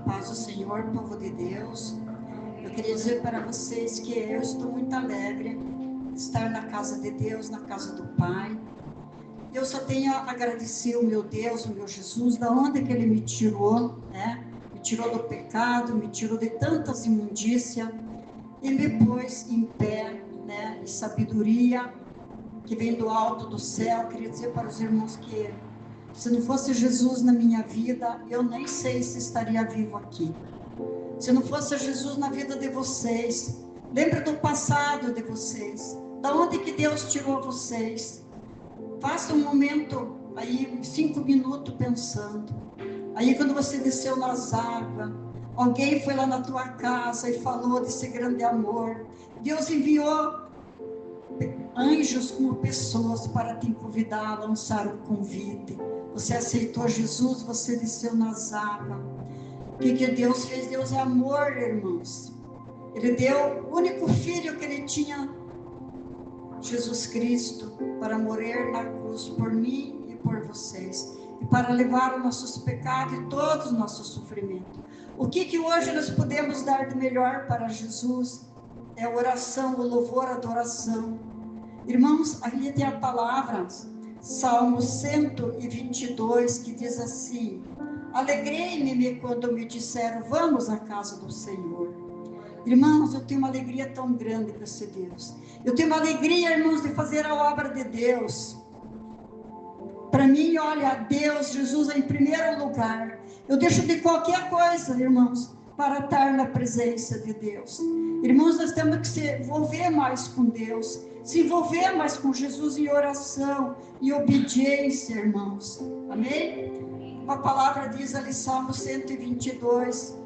paz do Senhor, povo de Deus. Eu queria dizer para vocês que eu estou muito alegre de estar na casa de Deus, na casa do Pai. Eu só tenho a agradecer o meu Deus, o meu Jesus, da onde que Ele me tirou, né? Me tirou do pecado, me tirou de tantas imundícias e me pôs em pé, né? De sabedoria que vem do alto do céu. Eu queria dizer para os irmãos que se não fosse Jesus na minha vida, eu nem sei se estaria vivo aqui. Se não fosse Jesus na vida de vocês, lembre do passado de vocês, da onde que Deus tirou vocês. Faça um momento aí, 5 minutos pensando. Aí quando você desceu nas águas, alguém foi lá na tua casa e falou desse grande amor. Deus enviou anjos como pessoas para te convidar a lançar o convite. Você aceitou Jesus, você desceu nas águas. O que Deus fez? Deus é amor, irmãos. Ele deu o único filho que ele tinha, Jesus Cristo, para morrer na cruz por mim e por vocês, e para levar os nossos pecados e todos os nossos sofrimentos. O que hoje nós podemos dar de melhor para Jesus? É a oração, o louvor, a adoração. Irmãos, aqui tem a palavra, Salmo 122, que diz assim: alegrei-me quando me disseram, vamos à casa do Senhor. Irmãos, eu tenho uma alegria tão grande para ser Deus. Eu tenho uma alegria, irmãos, de fazer a obra de Deus. Para mim, olha, Deus, Jesus é em primeiro lugar. Eu deixo de qualquer coisa, irmãos, para estar na presença de Deus. Irmãos, nós temos que se envolver mais com Deus, se envolver mais com Jesus em oração e obediência, irmãos. Amém? A palavra diz ali, Salmo 122,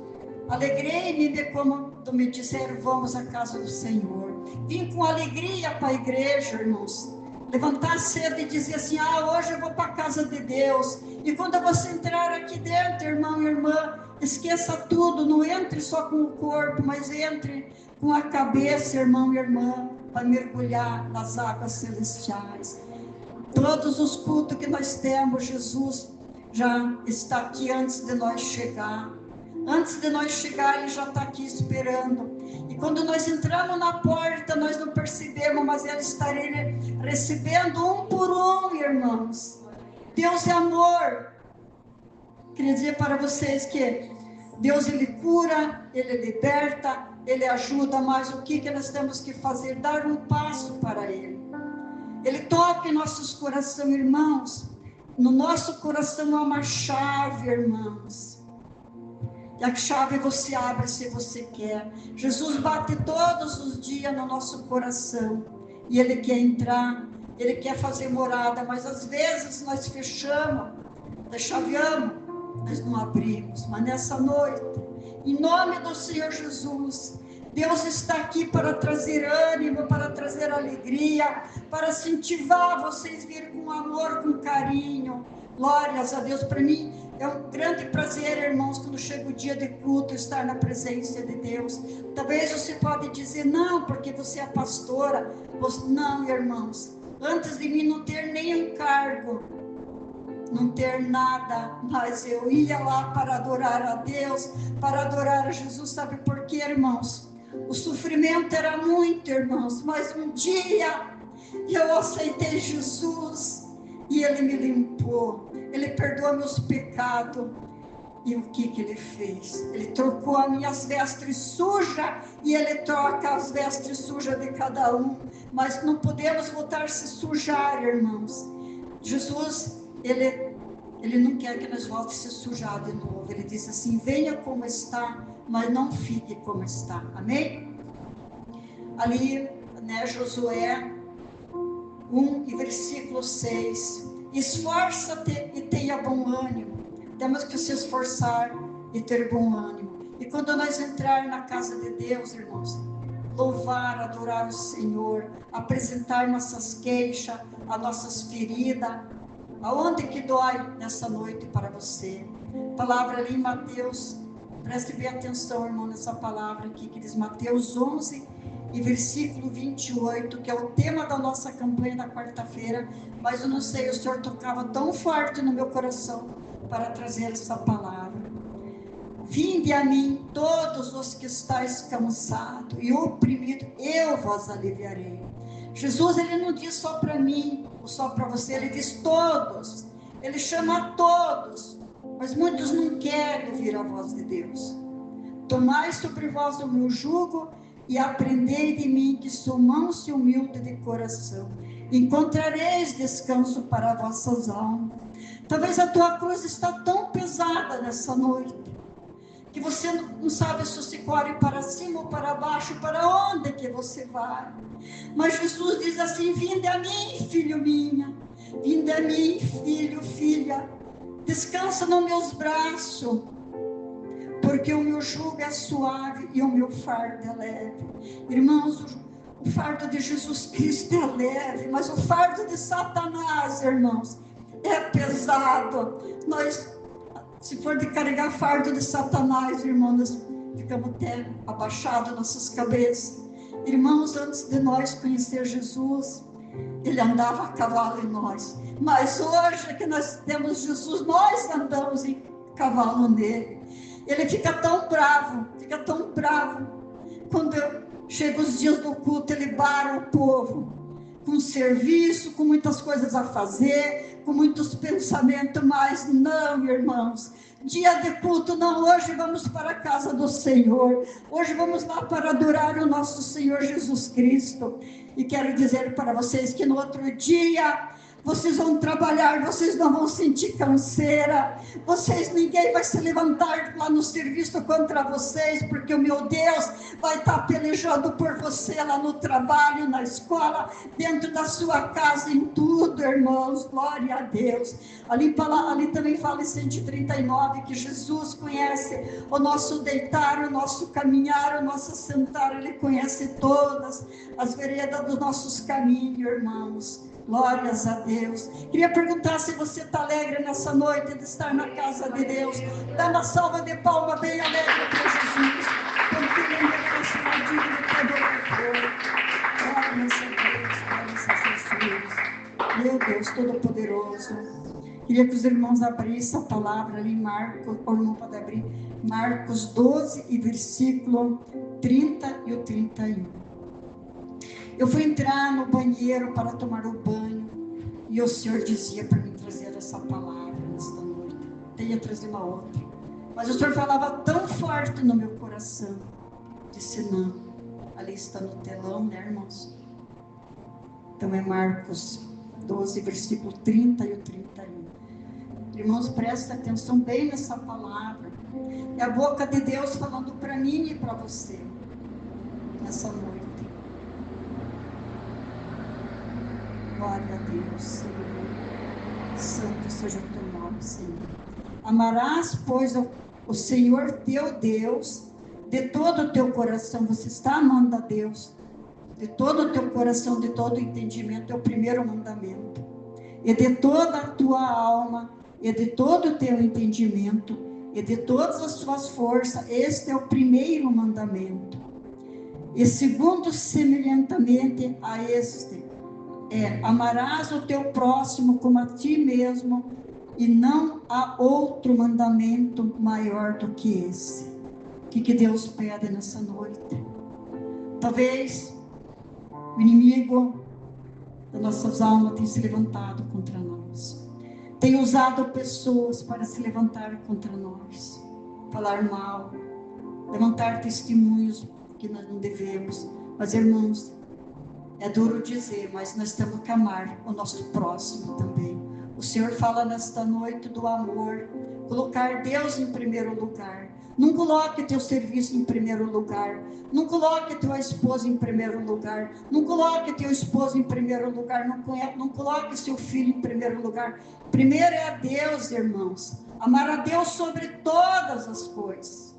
alegrei-me quando me disseram, vamos à casa do Senhor. Vim com alegria para a igreja, irmãos. Levantar cedo e dizer assim, hoje eu vou para a casa de Deus. E quando você entrar aqui dentro, irmão e irmã, esqueça tudo, não entre só com o corpo, mas entre com a cabeça, irmão e irmã, para mergulhar nas águas celestiais. Todos os cultos que nós temos, Jesus já está aqui antes de nós chegar. Antes de nós chegar, Ele já está aqui esperando. E quando nós entramos na porta, nós não percebemos, mas Ele está recebendo um por um, irmãos. Deus é amor. Queria dizer para vocês que Deus, Ele cura, Ele liberta, Ele ajuda, mas o que nós temos que fazer? Dar um passo para Ele. Ele toca em nossos corações, irmãos. No nosso coração há uma chave, irmãos. E a chave você abre se você quer. Jesus bate todos os dias no nosso coração. E Ele quer entrar, Ele quer fazer morada, mas às vezes nós fechamos, nós chaveamos, nós não abrimos. Mas nessa noite, em nome do Senhor Jesus, Deus está aqui para trazer ânimo, para trazer alegria, para incentivar vocês a vir com amor, com carinho. Glórias a Deus. Para mim é um grande prazer, irmãos, quando chega o dia de culto, estar na presença de Deus. Talvez você pode dizer, não, porque você é pastora. Não, irmãos, antes de mim não ter nenhum cargo, não ter nada, mas eu ia lá para adorar a Deus, para adorar a Jesus. Sabe por quê, irmãos? O sofrimento era muito, irmãos, mas um dia eu aceitei Jesus e Ele me limpou, Ele perdoou meus pecados. E o que Ele fez? Ele trocou as minhas vestes sujas e Ele troca as vestes sujas de cada um, mas não podemos voltar a se sujar, irmãos. Jesus, Ele não quer que nós voltemos a se sujar de novo. Ele disse assim, venha como está, mas não fique como está. Amém? Ali, né, Josué 1 e versículo 6. Esforça-te e tenha bom ânimo. Temos que se esforçar e ter bom ânimo. E quando nós entrar na casa de Deus, irmãos, louvar, adorar o Senhor, apresentar nossas queixas, as nossas feridas, aonde que dói nessa noite para você? Palavra ali em Mateus, preste bem atenção, irmão, nessa palavra aqui, que diz Mateus 11 e versículo 28, que é o tema da nossa campanha da quarta-feira, mas eu não sei, o Senhor tocava tão forte no meu coração para trazer essa palavra. Vinde a mim todos os que estáis cansados e oprimidos, eu vos aliviarei. Jesus, ele não diz só para mim, ou só para você, ele diz todos. Ele chama a todos, mas muitos não querem ouvir a voz de Deus. Tomai sobre vós o meu jugo e aprendei de mim, que sou manso e humilde de coração. Encontrareis descanso para vossas almas. Talvez a tua cruz está tão pesada nessa noite, que você não sabe se você corre para cima ou para baixo, para onde que você vai. Mas Jesus diz assim: vinde a mim, filho minha, vinde a mim, filho, filha, descansa nos meus braços, porque o meu jugo é suave e o meu fardo é leve. Irmãos, o fardo de Jesus Cristo é leve, mas o fardo de Satanás, irmãos, é pesado. Nós, se for de carregar fardo de Satanás, irmãos, nós ficamos até abaixados nossas cabeças. Irmãos, antes de nós conhecer Jesus, ele andava a cavalo em nós. Mas hoje que nós temos Jesus, nós andamos em cavalo nele. Ele fica tão bravo, quando chega os dias do culto, ele bara o povo, com serviço, com muitas coisas a fazer, com muitos pensamentos, mas não, irmãos, dia de culto não, hoje vamos para a casa do Senhor, hoje vamos lá para adorar o nosso Senhor Jesus Cristo. E quero dizer para vocês que no outro dia vocês vão trabalhar, vocês não vão sentir canseira, ninguém vai se levantar lá no serviço contra vocês, porque o meu Deus vai estar pelejando por você lá no trabalho, na escola, dentro da sua casa, em tudo, irmãos, glória a Deus. Ali também fala em 139, que Jesus conhece o nosso deitar, o nosso caminhar, o nosso sentar, ele conhece todas as veredas dos nossos caminhos, irmãos. Glórias a Deus. Queria perguntar se você está alegre nessa noite de estar na casa de Deus. Dá uma salva de palmas bem alegre para Jesus, porque ele merece uma digna de todo louvor. Glórias a Deus, glórias a Jesus. Meu Deus Todo-Poderoso. Queria que os irmãos abrissem a palavra ali em Marcos, ou não pode abrir, Marcos 12 e versículo 30 e o 31. Eu fui entrar no banheiro para tomar o banho e o Senhor dizia para mim trazer essa palavra nesta noite. Tenha trazido uma outra. Mas o Senhor falava tão forte no meu coração. Disse não. Ali está no telão, né, irmãos? Então é Marcos 12, versículo 30 e o 31. Irmãos, prestem atenção bem nessa palavra. É a boca de Deus falando para mim e para você nessa noite. Glória a Deus, Senhor. Santo seja o teu nome, Senhor. Amarás, pois, o Senhor teu Deus de todo o teu coração. Você está amando a Deus de todo o teu coração, de todo o entendimento. É o primeiro mandamento. E de toda a tua alma, e de todo o teu entendimento, e de todas as tuas forças. Este é o primeiro mandamento. E segundo, semelhantemente a este, amarás o teu próximo como a ti mesmo, e não há outro mandamento maior do que esse. O que Deus pede nessa noite? Talvez o inimigo das nossas almas tenha se levantado contra nós, tem usado pessoas para se levantar contra nós, falar mal, levantar testemunhos que nós não devemos. Mas, irmãos, é duro dizer, mas nós temos que amar o nosso próximo também. O Senhor fala nesta noite do amor, colocar Deus em primeiro lugar. Não coloque teu serviço em primeiro lugar. Não coloque tua esposa em primeiro lugar. Não coloque teu esposo em primeiro lugar. Não coloque seu filho em primeiro lugar. Primeiro é a Deus, irmãos. Amar a Deus sobre todas as coisas.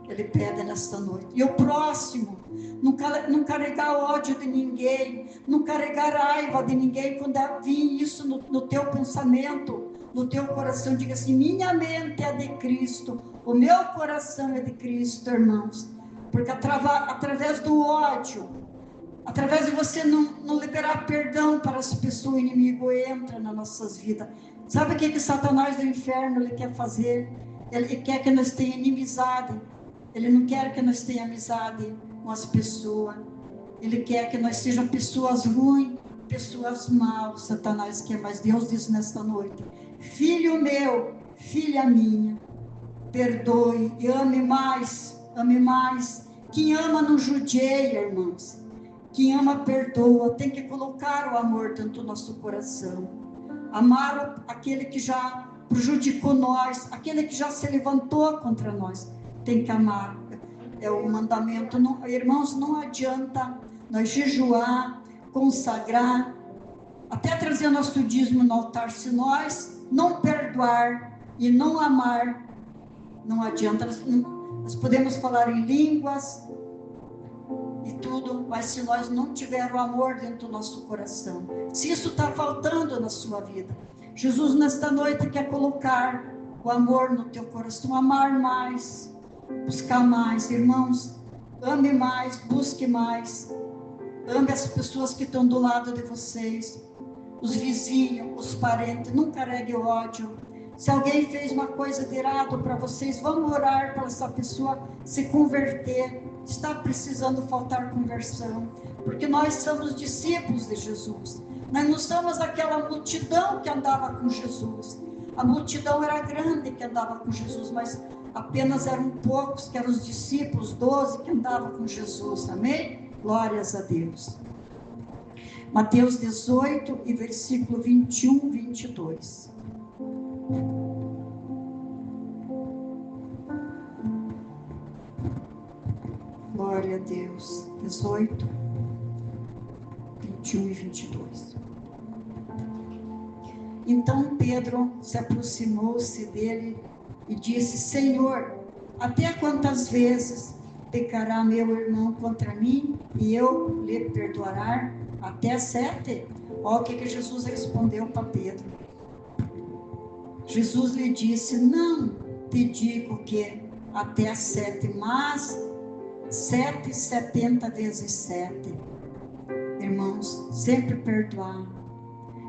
Ele pede nesta noite. E o próximo, não carregar ódio de ninguém, não carregar raiva de ninguém. Quando vir isso no teu pensamento, no teu coração, diga assim: minha mente é de Cristo, o meu coração é de Cristo, irmãos. Porque através do ódio, através de você não liberar perdão para as pessoas, o inimigo entra nas nossas vidas. Sabe o que Satanás do inferno ele quer fazer? Ele quer que nós tenhamos inimizade. Ele não quer que nós tenhamos amizade com as pessoas. Ele quer que nós sejamos pessoas ruins, pessoas maus. Satanás quer, mas Deus diz nesta noite: filho meu, filha minha, perdoe e ame mais, ame mais. Quem ama não judia, irmãos. Quem ama perdoa. Tem que colocar o amor dentro do nosso coração. Amar aquele que já prejudicou nós, aquele que já se levantou contra nós. Tem que amar. É o mandamento. Não, irmãos, não adianta nós jejuar, consagrar, até trazer nosso dízimo no altar, se nós não perdoar e não amar, não adianta. Nós podemos falar em línguas e tudo, mas se nós não tivermos o amor dentro do nosso coração, se isso está faltando na sua vida, Jesus nesta noite quer colocar o amor no teu coração, amar mais, buscar mais. Irmãos, ame mais, busque mais, ame as pessoas que estão do lado de vocês, os vizinhos, os parentes. Não carregue ódio. Se alguém fez uma coisa de errado para vocês, vamos orar para essa pessoa se converter. Está precisando faltar conversão, porque nós somos discípulos de Jesus. Nós não somos aquela multidão que andava com Jesus. A multidão era grande que andava com Jesus, mas apenas eram poucos, que eram os discípulos, 12 que andavam com Jesus. Amém? Glórias a Deus. Mateus 18 e versículo 21, 22. Glória a Deus. 18, 21 e 22. Então Pedro se aproximou-se dele e disse: Senhor, até quantas vezes pecará meu irmão contra mim e eu lhe perdoará? Até 7? Olha o que Jesus respondeu para Pedro. Jesus lhe disse: não te digo que até 7, mas 7, 70 vezes 7. Irmãos, sempre perdoar.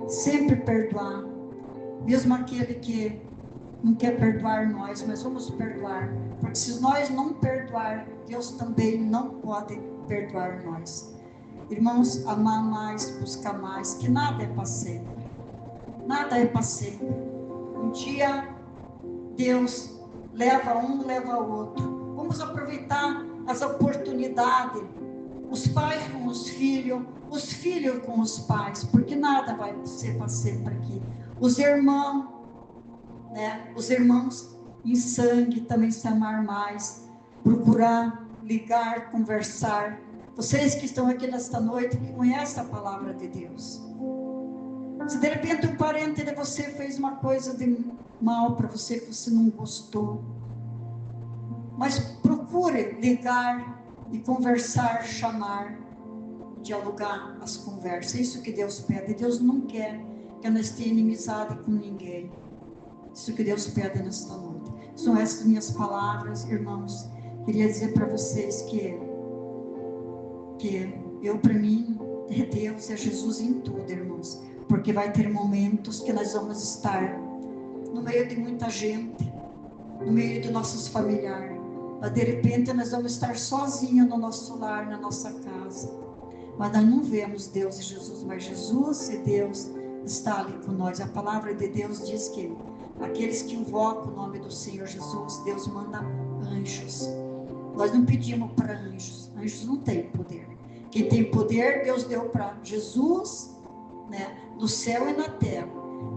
Sempre perdoar. Mesmo aquele que não quer perdoar nós, mas vamos perdoar. Porque se nós não perdoar, Deus também não pode perdoar nós. Irmãos, amar mais, buscar mais, que nada é para sempre. Nada é para sempre. Um dia, Deus leva um, leva outro. Vamos aproveitar as oportunidades. Os pais com os filhos com os pais, porque nada vai ser para sempre aqui. Os irmãos, né? Os irmãos em sangue também se amar mais, procurar ligar, conversar. Vocês que estão aqui nesta noite, que conhecem a palavra de Deus. Se de repente um parente de você fez uma coisa de mal para você, que você não gostou, mas procure ligar e conversar, chamar, dialogar as conversas. É isso que Deus pede. Deus não quer que nós tenhamos inimizade com ninguém. Isso que Deus pede nesta noite. São essas minhas palavras, irmãos. Queria dizer para vocês que eu, para mim, é Deus, é Jesus em tudo, irmãos. Porque vai ter momentos que nós vamos estar no meio de muita gente, no meio de nossos familiares. Mas de repente nós vamos estar sozinhos no nosso lar, na nossa casa. Mas nós não vemos Deus e Jesus, mas Jesus e Deus está ali com nós. A palavra de Deus diz que aqueles que invocam o nome do Senhor Jesus, Deus manda anjos. Nós não pedimos para anjos. Anjos não têm poder. Quem tem poder, Deus deu para Jesus, né, no céu e na terra.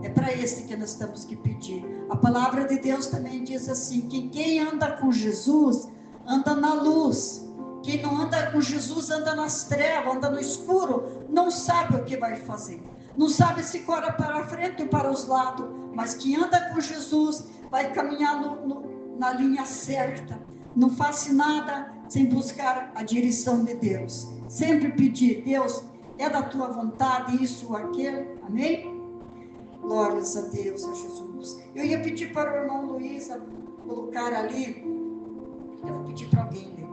É para esse que nós temos que pedir. A palavra de Deus também diz assim, que quem anda com Jesus, anda na luz. Quem não anda com Jesus, anda nas trevas, anda no escuro, não sabe o que vai fazer. Não sabe se corre para a frente ou para os lados. Mas quem anda com Jesus, vai caminhar na linha certa. Não faça nada sem buscar a direção de Deus. Sempre pedir: Deus, é da tua vontade isso ou aquilo. Amém? Glórias a Deus, a Jesus. Eu ia pedir para o irmão Luiz colocar ali. Eu vou pedir para alguém ler.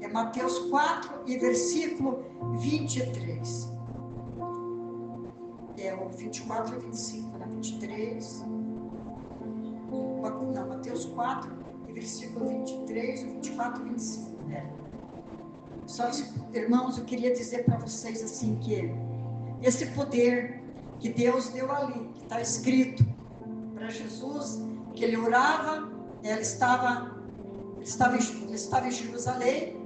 É Mateus 4 e versículo 23. É o 24 e 25, né? 23. Não, Mateus Mateus 4, versículo 23, 24 e 25. Só, irmãos, eu queria dizer para vocês assim que esse poder que Deus deu ali, que está escrito para Jesus, que ele orava, ele estava em Jerusalém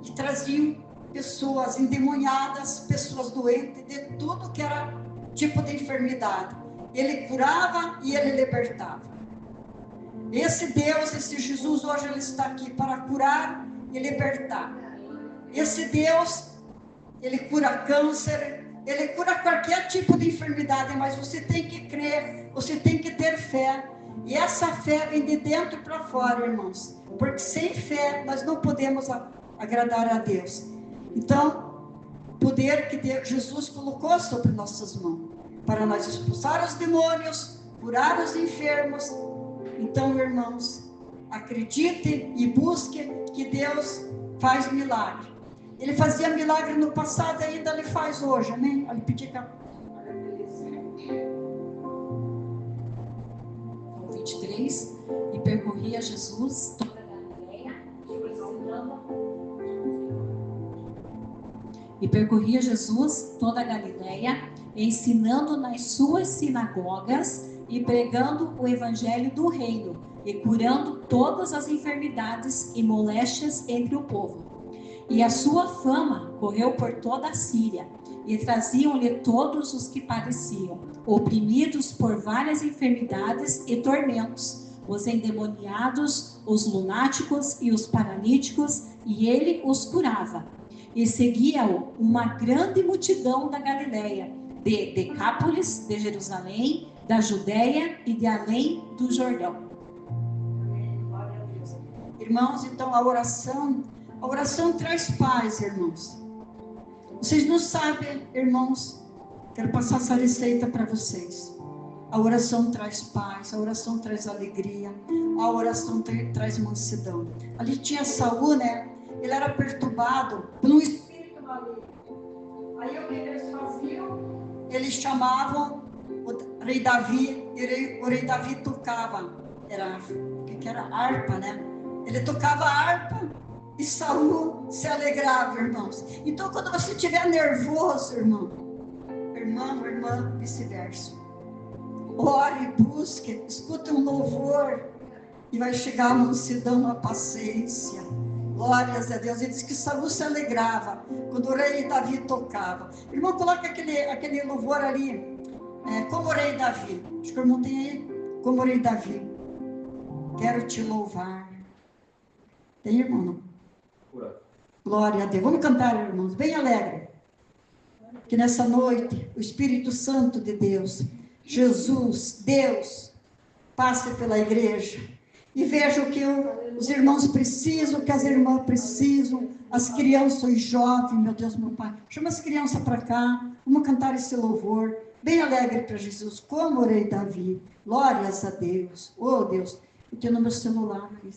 e traziam pessoas endemoniadas, pessoas doentes, de tudo que era tipo de enfermidade. Ele curava e ele libertava. Esse Deus, esse Jesus, hoje ele está aqui para curar e libertar. Esse Deus, ele cura câncer, ele cura qualquer tipo de enfermidade, mas você tem que crer, você tem que ter fé. E essa fé vem de dentro para fora, irmãos. Porque sem fé nós não podemos agradar a Deus. Então, o poder que Jesus colocou sobre nossas mãos, para nós expulsar os demônios, curar os enfermos. Então, irmãos, acreditem e busquem que Deus faz milagre. Ele fazia milagre no passado e ainda ele faz hoje, amém? Ele pedia que... 23, e percorria Jesus toda a Galileia, ensinando nas suas sinagogas e pregando o evangelho do reino e curando todas as enfermidades e moléstias entre o povo. E a sua fama correu por toda a Síria, e traziam-lhe todos os que padeciam, oprimidos por várias enfermidades e tormentos, os endemoniados, os lunáticos e os paralíticos, e ele os curava. E seguia-o uma grande multidão da Galileia, de Decápolis, de Jerusalém, da Judeia e de além do Jordão. Glória a Deus. Irmãos, então a oração traz paz, irmãos. Vocês não sabem, irmãos, quero passar essa receita para vocês. A oração traz paz, a oração traz alegria, a oração traz mansidão. Ali tinha Saul, né? Ele era perturbado por um espírito maligno. Aí o que eles faziam? Eles chamavam o rei Davi, e o rei Davi tocava, o que era? Harpa, né? Ele tocava harpa e Saul se alegrava, irmãos. Então, quando você estiver nervoso, irmã, vice-versa. Ore, busque, escute um louvor e vai chegar a mansidão, a paciência. Glórias a Deus. Ele diz que Saul se alegrava quando o rei Davi tocava. Irmão, coloca aquele louvor ali, como o rei Davi. Acho que o irmão tem aí, como o rei Davi. Quero te louvar. Tem, irmão? Não? Glória a Deus. Vamos cantar, irmãos, bem alegre. Que nessa noite, o Espírito Santo de Deus, Jesus, Deus, passe pela igreja e veja o que os irmãos precisam, o que as irmãs precisam, as crianças e jovens, meu Deus, meu Pai. Chama as crianças para cá, vamos cantar esse louvor, bem alegre para Jesus, como o rei Davi. Glórias a Deus. Oh, Deus, eu tenho no meu celular, né?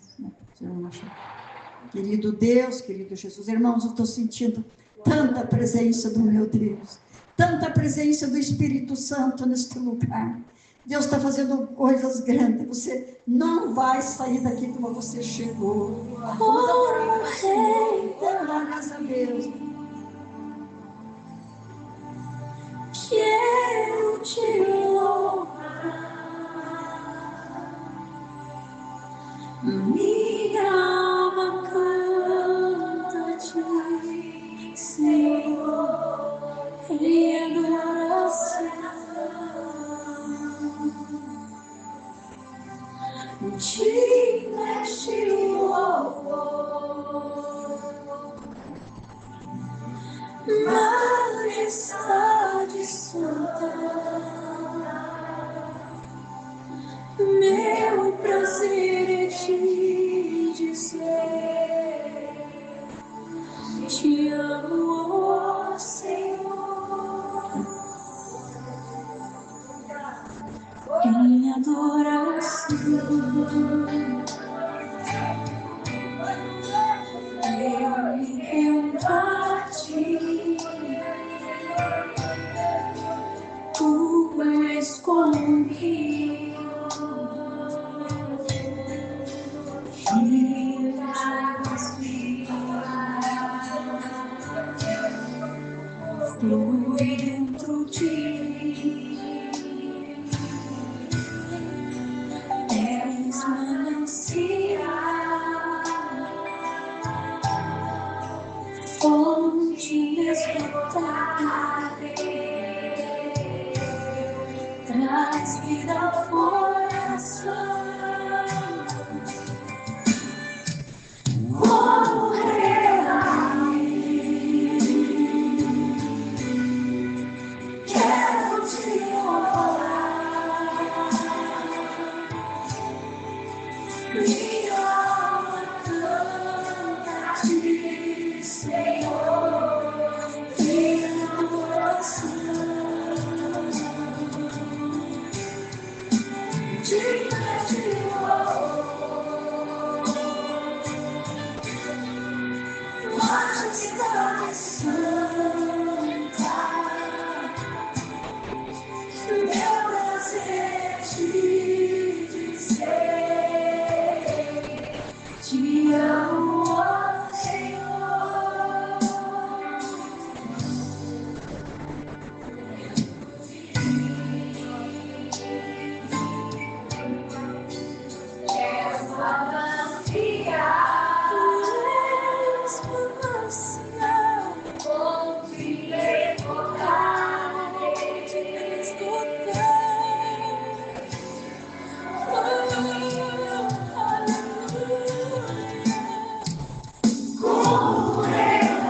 Querido Deus, querido Jesus, irmãos, eu estou sentindo tanta presença do meu Deus, tanta presença do Espírito Santo neste lugar. Deus está fazendo coisas grandes, você não vai sair daqui como você chegou. Vamos adorar ao Senhor, glórias a Deus. Quero te louvar, minha alma canta-te, Senhor, em adoração. Te neste louvor, majestade santa, meu prazer é te dizer, te amo, ó Senhor, em adoração. Eu me rendo a ti, fonte esgotada, traz vida ao coração. Como rei, quero te honrar. Minha alma canta a ti, Senhor, minha adoração. Digna de louvor, majestade santa, meu prazer te dizer, te amo, ó Senhor. Quero balancear, ouvir ecoar, como quero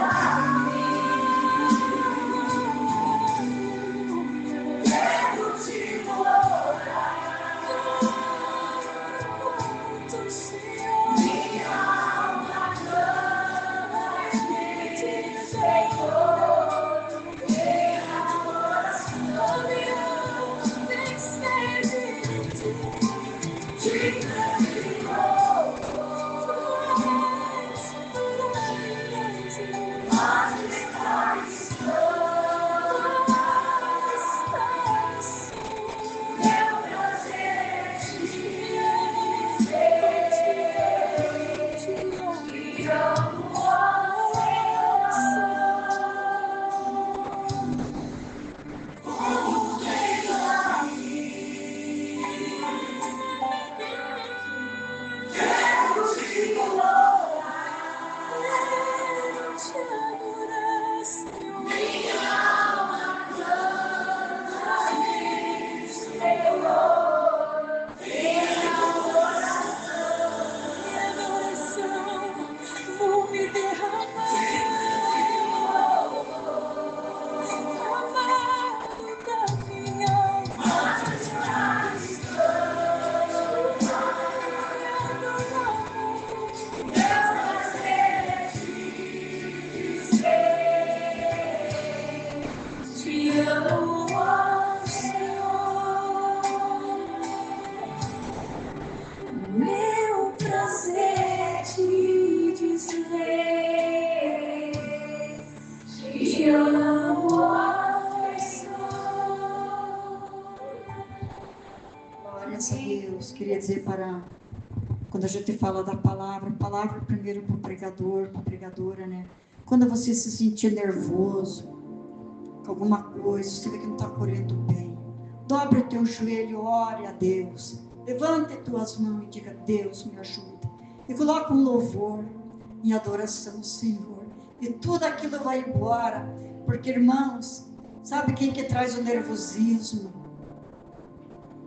te louvar. Minha alma canta a ti, Senhor, minha adoração. Digna de louvor, majestade santa, meu prazer te dizer, te amo, ó Senhor. Como rei quero te louvar. Minha alma canta a ti, Senhor, minha adoração. Vou me derramar, amado da minha alma, Majestade santa, meu prazer te dizer, te amo, ó Senhor. Meu prazer te dizer, te amo, ó Senhor. Glórias a Deus. Queria dizer quando a gente fala da palavra primeiro para o pregador, para a pregadora, né? Quando você se sentir nervoso com alguma coisa, você vê que não está correndo bem, dobre o teu joelho, ore a Deus, levante tuas mãos e diga: Deus, me ajuda. E coloca um louvor em adoração ao Senhor. E tudo aquilo vai embora. Porque, irmãos, sabe quem que traz o nervosismo?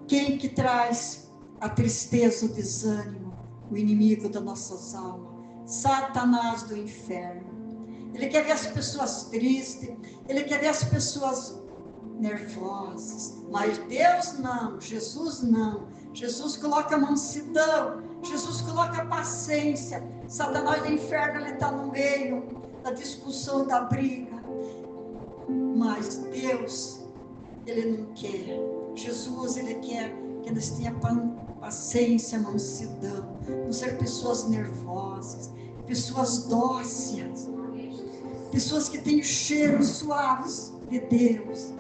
Quem que traz a tristeza, o desânimo? O inimigo das nossas almas, Satanás do inferno. Ele quer ver as pessoas tristes, ele quer ver as pessoas nervosas, mas Deus não, Jesus não. Jesus coloca mansidão, Jesus coloca paciência. Satanás do inferno, ele está no meio da discussão, da briga, mas Deus, ele não quer. Jesus, ele quer que nós tenhamos paciência, mansidão, não ser pessoas nervosas, pessoas dóceis, pessoas que têm cheiros suaves de Deus.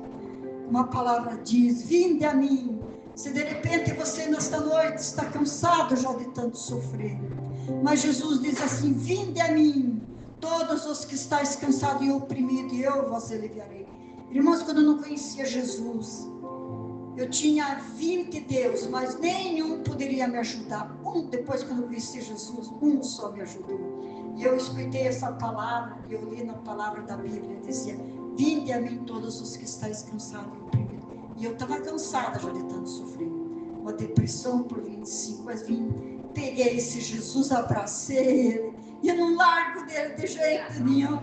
Uma palavra diz: vinde a mim. Se de repente você nesta noite está cansado já de tanto sofrer, mas Jesus diz assim: vinde a mim, todos os que estáis cansados e oprimidos, e eu vos aliviarei. Irmãos, quando eu não conhecia Jesus, eu tinha 20 deuses, mas nenhum poderia me ajudar. Depois, quando eu conheci Jesus, um só me ajudou. E eu escutei essa palavra, e eu li na palavra da Bíblia, dizia: vinde a mim todos os que estáis cansados e oprimidos. E eu estava cansada já de tanto sofrer. Uma depressão por 25, mas vim, peguei esse Jesus, abracei ele, e eu não largo dele de jeito nenhum.